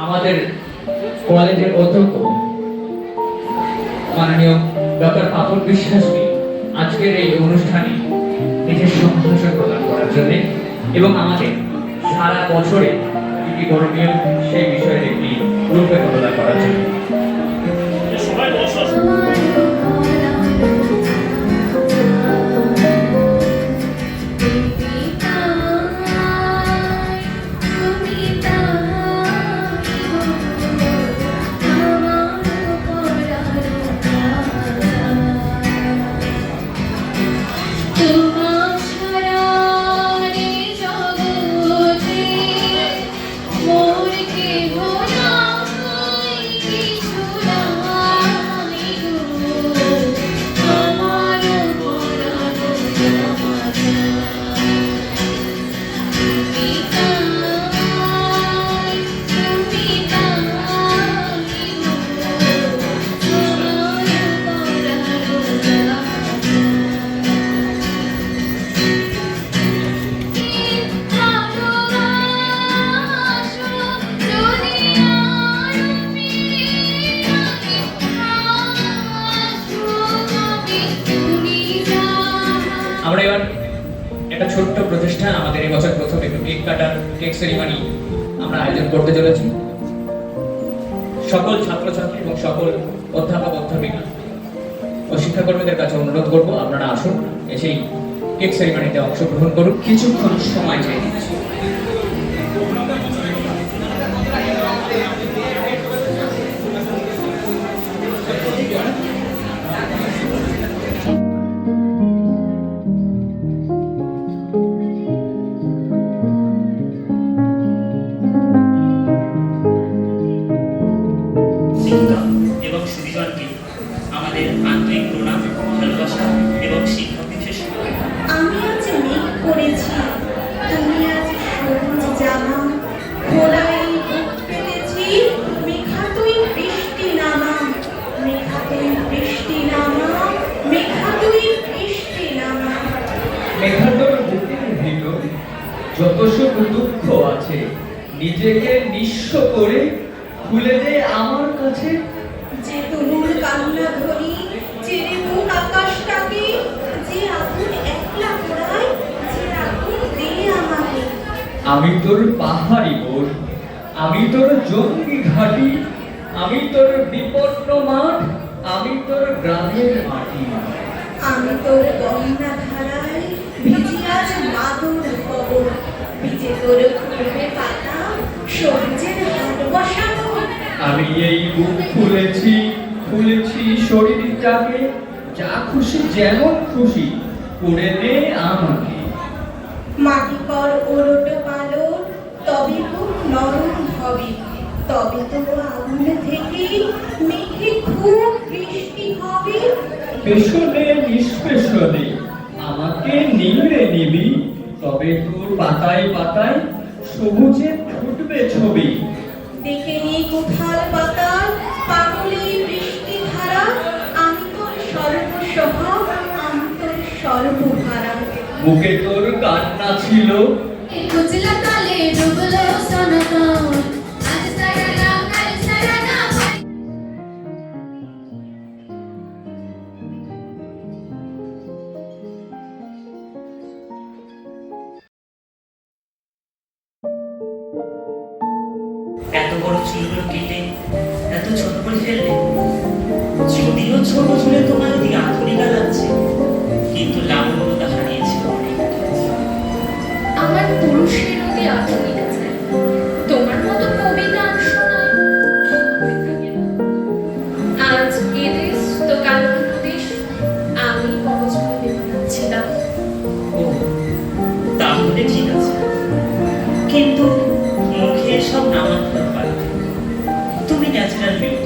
আমাদের কলেজের অধ্যক্ষ মাননীয় ডক্টর পাপন বিশ্বাসকে আজকের এই অনুষ্ঠানে নিজের সম্ভাষণ প্রদান করার জন্য এবং আমাদের সারা বছরে কি করণীয় সেই বিষয়ের একটি রূপরেখা প্রদান করার জন্য। সবাই বসো। আমরা এবার একটা ছোট্ট প্রতিষ্ঠান, আমাদের এই বছর প্রথম একটু কেক কাটার কেক সেরিমনি আমরা আয়োজন করতে চলেছি। সকল ছাত্রছাত্রী এবং সকল অধ্যাপক অধ্যাপিকা ও শিক্ষাকর্মীদের কাছে অনুরোধ করব, আপনারা আসুন, এসেই কেক সেরিমনিতে অংশগ্রহণ করুন। কিছুক্ষণ সময় চেয়ে নিচ্ছি। এবং শ্রীজনকে আমাদের আন্তরিক প্রণাম, ভালোবাসা এবং শিক্ষা বিশেষ। আমি আজ মেঘ করেছি, তুমি আজ সবুজ জামা, খোলাই বুক পেতেছি, মেঘা তুই বৃষ্টি নামা, মেঘা তুই বৃষ্টি নামা, মেঘা তুই বৃষ্টি নামা। মেঘাতর বুকের ভিতর যত সুখ দুঃখ আছে, নিজেকে নিঃস্ব করে খুলে দে আমার কাছে। যে তুমুল কান্না ধরি, চেরে মুখ আকাশটাকে, যে আগুন একলা পোড়ায়, যে আগুন দে আমাকে। আমি তোর পাহাড়ি বোন, আমি তোর জঙ্গি ঘাটি, আমি তোর বিপন্ন মাঠ, আমি তোর গ্রামের মাটি। আমি তোর গহনা ধারায় ভিজি আজ মাদুর খবর, ভিজে তোর খুলবে পাতা, সবুজের হাট বসানো। আমি এই বুক খুলেছি, খুলেছি শরীরটাকে, যা খুশি যেমন খুশি করে দে আমাকে। মাটি কর ওরট পালন, তবে খুব নরম হবে, তবে তো আগুন থেকে মেঘে খুব বৃষ্টি হবে। পেছনে নিষ্পেষণে আমাকে নিংড়ে নিবি, তবে তোর পাতায় পাতায় সবুজে ফুটবে ছবি। দেখে নি কোথাল পাতাল পাগলি বৃষ্টি ধারা, আমি তোর সর্বস্বভাব, আমি তোর সর্বহারা। বুকে তোর কান্না ছিল, খুঁজলা কালে ডুবলো সনাতন, আজ সারানা কাল সারানা। এত বড় চুলগুলো কেটে এত ছোট করে ফেললে। যদিও ছোট চুলে তোমার অতি আধুনিকা লাগছে, কিন্তু লাবণ্যতা হারিয়েছিল অনেক। আমার পুরুষের অতি আধুনিক আছে, তোমার মতো কবিতা আর শোনায়। আজ এদেশ তো কাল দেশ, আমি কবচগুলো বেরোচ্ছিলাম। ও, তাহলে ঠিক আছে, কিন্তু মুখে সব নামাতে পারবে। তুমি ন্যাচারাল বিউটি,